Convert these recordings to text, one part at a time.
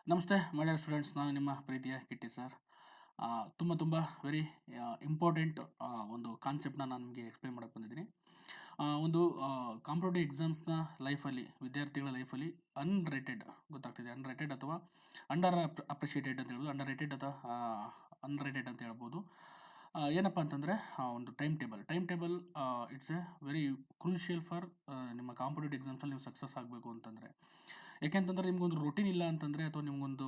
ನಮಸ್ತೆ my dear students, ನಾನು ನಿಮ್ಮ ಪ್ರೀತಿಯ ಕಿಟ್ಟಿ ಸರ್. ತುಂಬ ವೆರಿ ಇಂಪಾರ್ಟೆಂಟ್ ಒಂದು ಕಾನ್ಸೆಪ್ಟ್ನ ನಾನು ನಿಮಗೆ ಎಕ್ಸ್ಪ್ಲೇನ್ ಮಾಡಕ್ಕೆ ಬಂದಿದ್ದೀನಿ. ಒಂದು ಕಾಂಪಿಟೇಟಿವ್ ಎಕ್ಸಾಮ್ಸ್ನ ಲೈಫಲ್ಲಿ, ವಿದ್ಯಾರ್ಥಿಗಳ ಲೈಫಲ್ಲಿ ಗೊತ್ತಾಗ್ತಿದೆ, ಅನ್ರೇಟೆಡ್ ಅಥವಾ ಅಂಡರ್ ಅಪ್ರಿಷಿಯೇಟೆಡ್ ಅಂತ ಹೇಳ್ಬೋದು, ಅನ್ರೇಟೆಡ್ ಅಂತ ಹೇಳ್ಬೋದು. ಏನಪ್ಪ ಅಂತಂದರೆ ಒಂದು time table it's A very crucial for ನಿಮ್ಮ ಕಾಂಪಿಟೇಟಿವ್ ಎಕ್ಸಾಮ್ಸಲ್ಲಿ ನೀವು ಸಕ್ಸಸ್ ಆಗಬೇಕು ಅಂತಂದರೆ. ಯಾಕೆಂತಂದರೆ ನಿಮಗೊಂದು ರೂಟೀನ್ ಇಲ್ಲ ಅಂತಂದರೆ, ಅಥವಾ ನಿಮಗೊಂದು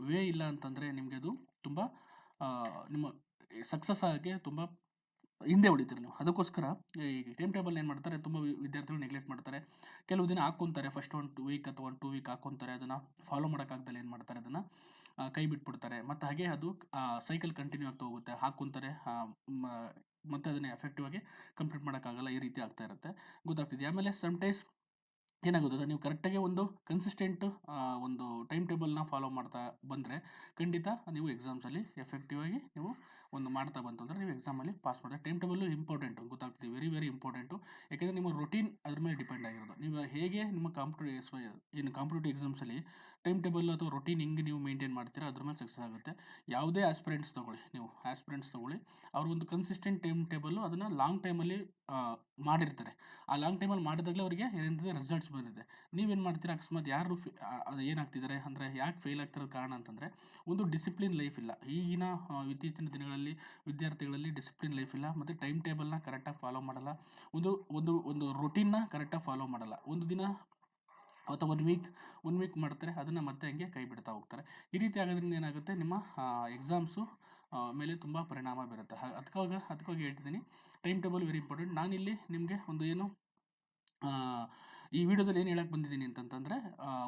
ವೇ ಇಲ್ಲ ಅಂತಂದರೆ, ನಿಮಗೆ ಅದು ತುಂಬ ನಿಮ್ಮ ಸಕ್ಸಸ್ ಆಗೋಕ್ಕೆ ತುಂಬ ಹಿಂದೆ ಉಳಿತೀರಿ ನೀವು. ಅದಕ್ಕೋಸ್ಕರ ಈ ಟೈಮ್ ಟೇಬಲ್ ಏನು ಮಾಡ್ತಾರೆ, ತುಂಬ ವಿದ್ಯಾರ್ಥಿಗಳು ನೆಗ್ಲೆಕ್ಟ್ ಮಾಡ್ತಾರೆ. ಕೆಲವು ದಿನ ಹಾಕ್ಕೊಂತಾರೆ, ಫಸ್ಟ್ 1 ವೀಕ್ ಅಥವಾ 2 ವೀಕ್ ಹಾಕ್ಕೊಂತಾರೆ, ಅದನ್ನು ಫಾಲೋ ಮಾಡೋಕ್ಕಾಗ್ದಲ್ಲ ಏನು ಮಾಡ್ತಾರೆ, ಅದನ್ನು ಕೈ ಬಿಟ್ಬಿಡ್ತಾರೆ. ಮತ್ತು ಹಾಗೆ ಅದು ಸೈಕಲ್ ಕಂಟಿನ್ಯೂ ಆಗ್ತಾ ಹೋಗುತ್ತೆ. ಹಾಕ್ಕೊಂತಾರೆ, ಮತ್ತು ಅದನ್ನು ಎಫೆಕ್ಟಿವ್ ಆಗಿ ಕಂಪ್ಲೀಟ್ ಮಾಡೋಕ್ಕಾಗಲ್ಲ. ಈ ರೀತಿ ಆಗ್ತಾ ಇರುತ್ತೆ, ಗೊತ್ತಾಗ್ತಿದೆ. ಆಮೇಲೆ ಸಮ್ಟೈಮ್ಸ್ ಏನಾಗುತ್ತೆ, ನೀವು ಕರೆಕ್ಟಾಗಿ ಒಂದು ಕನ್ಸಿಸ್ಟೆಂಟ್ ಒಂದು ಟೈಮ್ ಟೇಬಲ್ನ ಫಾಲೋ ಮಾಡ್ತಾ ಬಂದರೆ ಖಂಡಿತ ನೀವು ಎಕ್ಸಾಮ್ಸಲ್ಲಿ ಎಫೆಕ್ಟಿವ್ ಆಗಿ ನೀವು ಒಂದು ಮಾಡ್ತಾ ಬಂತಂದರೆ ನೀವು ಎಕ್ಸಾಮಲ್ಲಿ ಪಾಸ್ ಮಾಡ್ತಾರೆ. ಟೈಮ್ ಟೇಬಲ್ಲು ಇಂಪಾರ್ಟೆಂಟು, ಗೊತ್ತಾಗ್ತದೆ, ವೆರಿ ವೆರಿ ಇಂಪಾರ್ಟೆಂಟು. ಯಾಕೆಂದರೆ ನಿಮ್ಮ ರೊಟೀನ್ ಅದ್ರ ಮೇಲೆ ಡಿಪೆಂಡ್ ಆಗಿರೋದು. ನೀವು ಹೇಗೆ ನಿಮ್ಮ ಕಾಂಪಿಟೇಟಿವ್ ಎಕ್ಸಾಮ್ಸಲ್ಲಿ ಟೈಮ್ ಟೇಬಲ್ ಅಥವಾ ರೊಟೀನ್ ಹೆಂಗೆ ನೀವು ಮೇಂಟೈನ್ ಮಾಡ್ತೀರಾ, ಅದ್ರ ಮೇಲೆ ಸಕ್ಸಸ್ ಆಗುತ್ತೆ. ಯಾವುದೇ ಆಸ್ಪಿರೆಂಟ್ಸ್ ತೊಗೊಳ್ಳಿ, ಅವ್ರ ಒಂದು ಕನ್ಸಿಸ್ಟೆಂಟ್ ಟೈಮ್ ಟೇಬಲ್ಲು ಅದನ್ನು ಲಾಂಗ್ ಟೈಮಲ್ಲಿ ಮಾಡಿರ್ತಾರೆ. ಆ ಲಾಂಗ್ ಟೈಮಲ್ಲಿ ಮಾಡಿದಾಗಲೇ ಅವರಿಗೆ ಏನಿರ್ತದೆ, ರಿಸಲ್ಟ್ಸ್ ಬಂದಿದೆ. ನೀವೇನು ಮಾಡ್ತೀರಾ, ಅಕಸ್ಮಾತ್ ಯಾರು ಅದು ಏನಾಗ್ತಿದ್ದಾರೆ ಅಂದರೆ, ಯಾಕೆ ಫೇಲ್ ಆಗ್ತಿರೋ ಕಾರಣ ಅಂತಂದರೆ ಒಂದು ಡಿಸಿಪ್ಲಿನ್ ಲೈಫ್ ಇಲ್ಲ. ಈಗಿನ ಇತ್ತೀಚಿನ ದಿನಗಳಲ್ಲಿ ವಿದ್ಯಾರ್ಥಿಗಳಲ್ಲಿ ಡಿಸಿಪ್ಲಿನ್ ಲೈಫ್ ಇಲ್ಲ, ಮತ್ತು ಟೈಮ್ ಟೇಬಲ್ನ ಕರೆಕ್ಟಾಗಿ ಫಾಲೋ ಮಾಡಲ್ಲ. ಒಂದು ಒಂದು ಒಂದು ರೊಟೀನ್ನ ಕರೆಕ್ಟಾಗಿ ಫಾಲೋ ಮಾಡಲ್ಲ. ಒಂದು ದಿನ ಅಥವಾ ಒನ್ ವೀಕ್ ಮಾಡ್ತಾರೆ, ಅದನ್ನು ಮತ್ತೆ ಹಂಗೆ ಕೈ ಬಿಡ್ತಾ ಹೋಗ್ತಾರೆ. ಈ ರೀತಿ ಆಗೋದ್ರಿಂದ ಏನಾಗುತ್ತೆ, ನಿಮ್ಮ ಎಕ್ಸಾಮ್ಸು ಮೇಲೆ ತುಂಬ ಪರಿಣಾಮ ಬೀರುತ್ತೆ. ಅದಕ್ಕಾಗಿ ಹೇಳ್ತಿದ್ದೀನಿ, ಟೈಮ್ ಟೇಬಲ್ ವೆರಿ ಇಂಪಾರ್ಟೆಂಟ್. ನಾನಿಲ್ಲಿ ನಿಮಗೆ ಈ ವಿಡಿಯೋದಲ್ಲಿ ಏನು ಹೇಳಕ್ಕೆ ಬಂದಿದ್ದೀನಿ ಅಂತಂತಂದರೆ,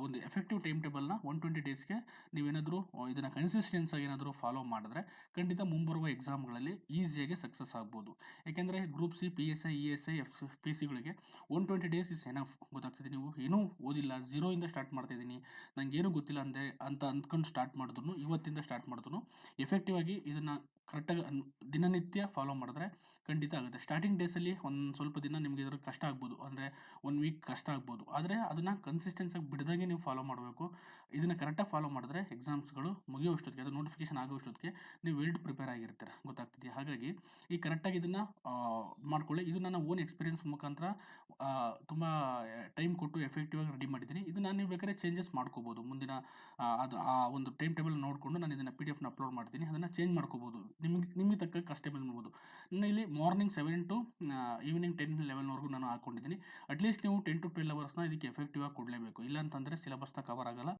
ಒಂದು ಎಫೆಕ್ಟಿವ್ ಟೈಮ್ ಟೇಬಲ್ನ 120 ಡೇಸ್ಗೆ ನೀವೇನಾದರೂ ಇದನ್ನು ಕನ್ಸಿಸ್ಟೆನ್ಸ್ ಆಗಿ ಏನಾದರೂ ಫಾಲೋ ಮಾಡಿದ್ರೆ ಖಂಡಿತ ಮುಂಬರುವ ಎಕ್ಸಾಮ್ಗಳಲ್ಲಿ ಈಸಿಯಾಗಿ ಸಕ್ಸಸ್ ಆಗ್ಬೋದು. ಯಾಕೆಂದರೆ group C, PSI, ESI, FPCಗಳಿಗೆ 120 days is enough. ಗೊತ್ತಾಗ್ತದೆ, ನೀವು ಏನೂ ಓದಿಲ್ಲ, ಝೀರೋಯಿಂದ ಸ್ಟಾರ್ಟ್ ಮಾಡ್ತಾಯಿದ್ದೀನಿ, ನನಗೇನು ಗೊತ್ತಿಲ್ಲ ಅಂತ ಅಂದ್ಕೊಂಡು ಸ್ಟಾರ್ಟ್ ಮಾಡಿದ್ರು, ಇವತ್ತಿಂದ ಸ್ಟಾರ್ಟ್ ಮಾಡಿದ್ರು ಎಫೆಕ್ಟಿವ್ ಆಗಿ ಇದನ್ನು ಕರೆಕ್ಟಾಗಿ ದಿನನಿತ್ಯ ಫಾಲೋ ಮಾಡಿದ್ರೆ ಖಂಡಿತ ಆಗುತ್ತೆ. ಸ್ಟಾರ್ಟಿಂಗ್ ಡೇಸಲ್ಲಿ ಒಂದು ಸ್ವಲ್ಪ ದಿನ ನಿಮಗೆ ಇದ್ರ ಕಷ್ಟ ಆಗ್ಬೋದು, ಅಂದರೆ 1 ವೀಕ್ ಕಷ್ಟ ಆಗ್ಬೋದು. ಆದರೆ ಅದನ್ನು ಕನ್ಸಿಸ್ಟೆನ್ಸಾಗಿ ಬಿಡದಂಗೆ ನೀವು ಫಾಲೋ ಮಾಡಬೇಕು. ಇದನ್ನು ಕರೆಕ್ಟಾಗಿ ಫಾಲೋ ಮಾಡಿದ್ರೆ ಎಕ್ಸಾಮ್ಸ್ಗಳು ಮುಗಿಯೋಷ್ಟೊತ್ತಿಗೆ, ಅದು ನೋಟಿಫಿಕೇಶನ್ ಆಗೋಷ್ಟೊತ್ತಿಗೆ ನೀವು ಪ್ರಿಪೇರ್ ಆಗಿರ್ತೀರ, ಗೊತ್ತಾಗ್ತಿದೆಯಾ. ಹಾಗಾಗಿ ಈ ಕರೆಕ್ಟಾಗಿ ಇದನ್ನು ಮಾಡ್ಕೊಳ್ಳಿ. ಇದು ನನ್ನ ಓನ್ ಎಕ್ಸ್ಪೀರಿಯನ್ಸ್ ಮುಖಾಂತರ ತುಂಬ ಟೈಮ್ ಕೊಟ್ಟು ಎಫೆಕ್ಟಿವ್ ಆಗಿ ರೆಡಿ ಮಾಡಿದ್ದೀನಿ. ಇದನ್ನು ನೀವು ಬೇಕಾದ್ರೆ ಚೇಂಜಸ್ ಮಾಡ್ಕೋಬೋದು. ಮುಂದಿನ ಅದು ಆ ಒಂದು ಟೈಮ್ ಟೇಬಲ್ ನೋಡಿಕೊಂಡು ನಾನು ಇದನ್ನು PDF ಅಪ್ಲೋಡ್ ಮಾಡ್ತೀನಿ, ಅದನ್ನು ಚೇಂಜ್ ಮಾಡ್ಕೋಬೋದು. ನಿಮಗೆ ತಕ್ಕ ಕಸ್ಟಮೈಸ್ ಮಾಡ್ಬೋದು. ನಾನು ಇಲ್ಲಿ ಮಾರ್ನಿಂಗ್ 7 to ಈವ್ನಿಂಗ್ 10-11ವರೆಗೂ ನಾನು ಹಾಕ್ಕೊಂಡಿದ್ದೀನಿ. ಅಟ್ಲೀಸ್ಟ್ ನೀವು 10 to 12 ಅವರ್ಸ್ನ ಇದಕ್ಕೆ ಎಫೆಕ್ಟಿವ್ ಆಗಿ ಕೊಡಲೇಬೇಕು. ಇಲ್ಲ ಅಂತಂದರೆ ಸಿಲೆಬಸ್ನ ಕವರ್ ಆಗಲ್ಲ.